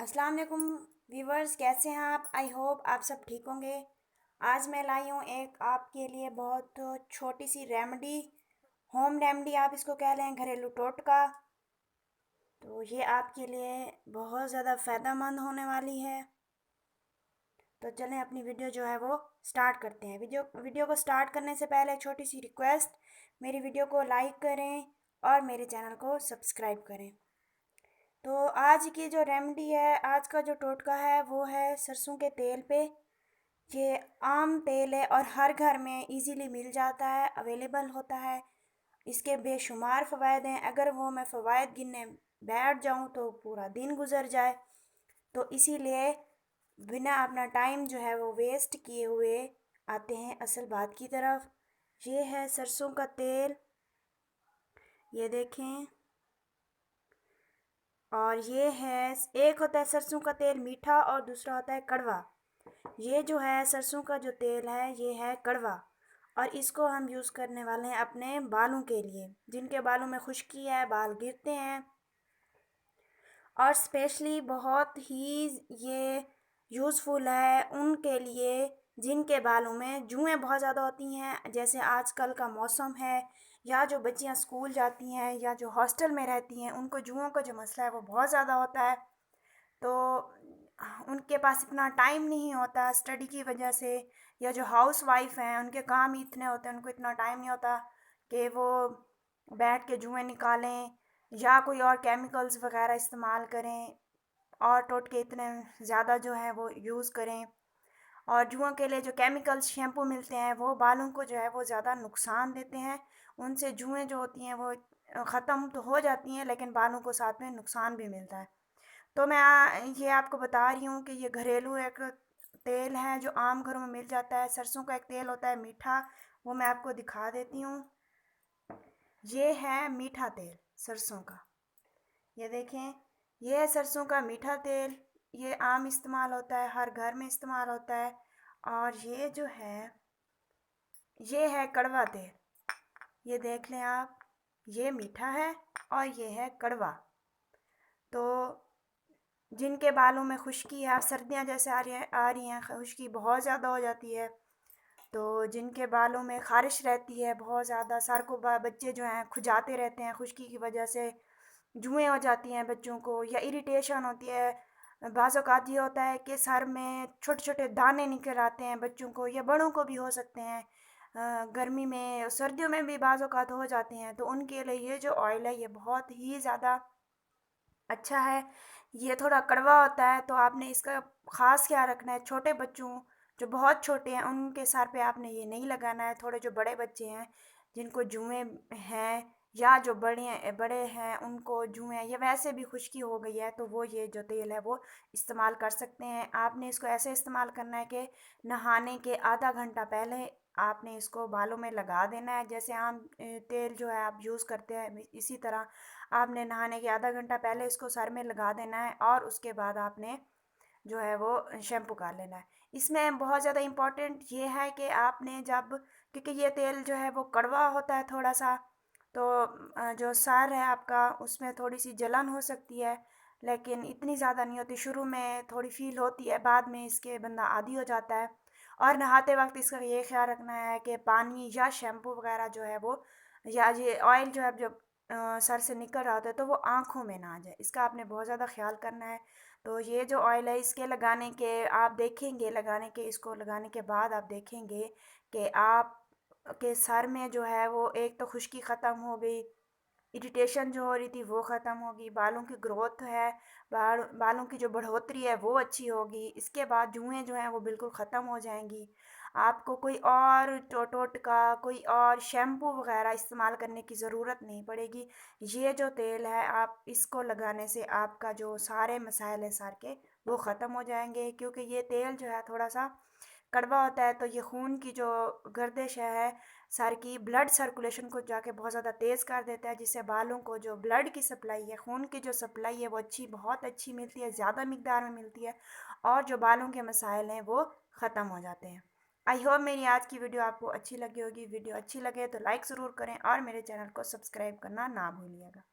अस्सलाम वालेकुम व्यूवर्स, कैसे हैं आप? आई होप आप सब ठीक होंगे। आज मैं लाई हूँ एक आपके लिए बहुत छोटी सी रेमेडी, होम रेमेडी आप इसको कह लें, घरेलू टोटका। तो ये आपके लिए बहुत ज़्यादा फ़ायदेमंद होने वाली है। तो चलें अपनी वीडियो जो है वो स्टार्ट करते हैं। वीडियो को स्टार्ट करने से पहले एक छोटी सी रिक्वेस्ट, मेरी वीडियो को लाइक करें और मेरे चैनल को सब्सक्राइब करें। तो आज की जो रेमेडी है, आज का जो टोटका है वो है सरसों के तेल पे। ये आम तेल है और हर घर में इजीली मिल जाता है, अवेलेबल होता है। इसके बेशुमार फ़वाद हैं, अगर वो मैं फ़वाद गिनने बैठ जाऊं तो पूरा दिन गुजर जाए। तो इसीलिए बिना अपना टाइम जो है वो वेस्ट किए हुए आते हैं असल बात की तरफ। ये है सरसों का तेल, ये देखें। और ये है, एक होता है सरसों का तेल मीठा और दूसरा होता है कड़वा। ये जो है सरसों का जो तेल है ये है कड़वा, और इसको हम यूज़ करने वाले हैं अपने बालों के लिए, जिनके बालों में खुश्की है, बाल गिरते हैं। और स्पेशली बहुत ही ये यूज़फुल है उनके लिए जिनके बालों में जुएँ बहुत ज़्यादा होती हैं, जैसे आजकल का मौसम है, या जो बच्चियां स्कूल जाती हैं या जो हॉस्टल में रहती हैं, उनको जुओं का जो मसला है वो बहुत ज़्यादा होता है। तो उनके पास इतना टाइम नहीं होता स्टडी की वजह से, या जो हाउस वाइफ हैं उनके काम ही इतने होते हैं, उनको इतना टाइम नहीं होता कि वो बैठ के जुएं निकालें या कोई और केमिकल्स वगैरह इस्तेमाल करें और टोटके इतने ज़्यादा जो है वो यूज़ करें। और जुओं के लिए जो केमिकल्स शैम्पू मिलते हैं वो बालों को जो है वो ज़्यादा नुकसान देते हैं। उनसे जुएं जो होती हैं वो ख़त्म तो हो जाती हैं, लेकिन बालों को साथ में नुकसान भी मिलता है। तो मैं ये आपको बता रही हूँ कि ये घरेलू एक तेल है जो आम घरों में मिल जाता है। सरसों का एक तेल होता है मीठा, वो मैं आपको दिखा देती हूँ। ये है मीठा तेल सरसों का, ये देखें। ये है सरसों का मीठा तेल, ये आम इस्तेमाल होता है, हर घर में इस्तेमाल होता है। और ये जो है ये है कड़वा तेल, ये देख लें आप। ये मीठा है और ये है कड़वा। तो जिनके बालों में खुश्की है, सर्दियाँ जैसे आ रही हैं, खुश्की बहुत ज़्यादा हो जाती है। तो जिनके बालों में ख़ारिश रहती है बहुत ज़्यादा, सर को बच्चे जो हैं खुजाते रहते हैं खुश्की की वजह से, जुएँ हो जाती हैं बच्चों को, या इरिटेशन होती है। बाज़ औक़ात ये होता है कि सर में छोटे छोटे दाने निकल आते हैं बच्चों को, या बड़ों को भी हो सकते हैं। गर्मी में, सर्दियों में भी बाज़ औक़ात हो जाते हैं। तो उनके लिए ये जो ऑयल है ये बहुत ही ज़्यादा अच्छा है। ये थोड़ा कड़वा होता है, तो आपने इसका ख़ास ख्याल रखना है। छोटे बच्चों जो बहुत छोटे हैं उनके सर पे आपने ये नहीं लगाना है। थोड़े जो बड़े बच्चे हैं जिनको जुएँ हैं, या जो बड़े हैं उनको जुएँ या वैसे भी खुश्की हो गई है, तो वो ये जो तेल है वो इस्तेमाल कर सकते हैं। आपने इसको ऐसे इस्तेमाल करना है कि नहाने के आधा घंटा पहले आपने इसको बालों में लगा देना है। जैसे आम तेल जो है आप यूज़ करते हैं, इसी तरह आपने नहाने के आधा घंटा पहले इसको सर में लगा देना है, और उसके बाद आपने जो है वो शैम्पू कर लेना है। इसमें बहुत ज़्यादा इम्पॉर्टेंट ये है कि आपने जब, क्योंकि ये तेल जो है वो कड़वा होता है थोड़ा सा, तो जो सर है आपका उसमें थोड़ी सी जलन हो सकती है, लेकिन इतनी ज़्यादा नहीं होती। शुरू में थोड़ी फील होती है, बाद में इसके बंदा आदी हो जाता है। और नहाते वक्त इसका ये ख्याल रखना है कि पानी या शैम्पू वगैरह जो है वो, या ये ऑयल जो है जब सर से निकल रहा होता है तो वो आँखों में ना आ जाए, इसका आपने बहुत ज़्यादा ख्याल करना है। तो ये जो ऑयल है इसके लगाने के आप देखेंगे, इसको लगाने के बाद आप देखेंगे कि आप के सर में जो है वो एक तो खुश्की ख़त्म हो गई, इरिटेशन जो हो रही थी वो ख़त्म होगी, बालों की ग्रोथ है, बालों की जो बढ़ोतरी है वो अच्छी होगी। इसके बाद जुएँ जो हैं वो बिल्कुल ख़त्म हो जाएंगी। आपको कोई और टोटका, कोई और शैम्पू वगैरह इस्तेमाल करने की ज़रूरत नहीं पड़ेगी। ये जो तेल है आप इसको लगाने से आपका जो सारे मसाइल हैं सर के वो ख़त्म हो जाएंगे, क्योंकि ये तेल जो है थोड़ा सा कड़वा होता है। तो ये खून की जो गर्दिश है सर की, ब्लड सर्कुलेशन को जाके बहुत ज़्यादा तेज़ कर देता है, जिससे बालों को जो ब्लड की सप्लाई है, खून की जो सप्लाई है वो बहुत अच्छी मिलती है, ज़्यादा मिकदार में मिलती है, और जो बालों के मसाइल हैं वो ख़त्म हो जाते हैं। आई होप मेरी आज की वीडियो आपको अच्छी लगी होगी। वीडियो अच्छी लगे तो लाइक ज़रूर करें और मेरे चैनल को सब्सक्राइब करना ना भूलिएगा।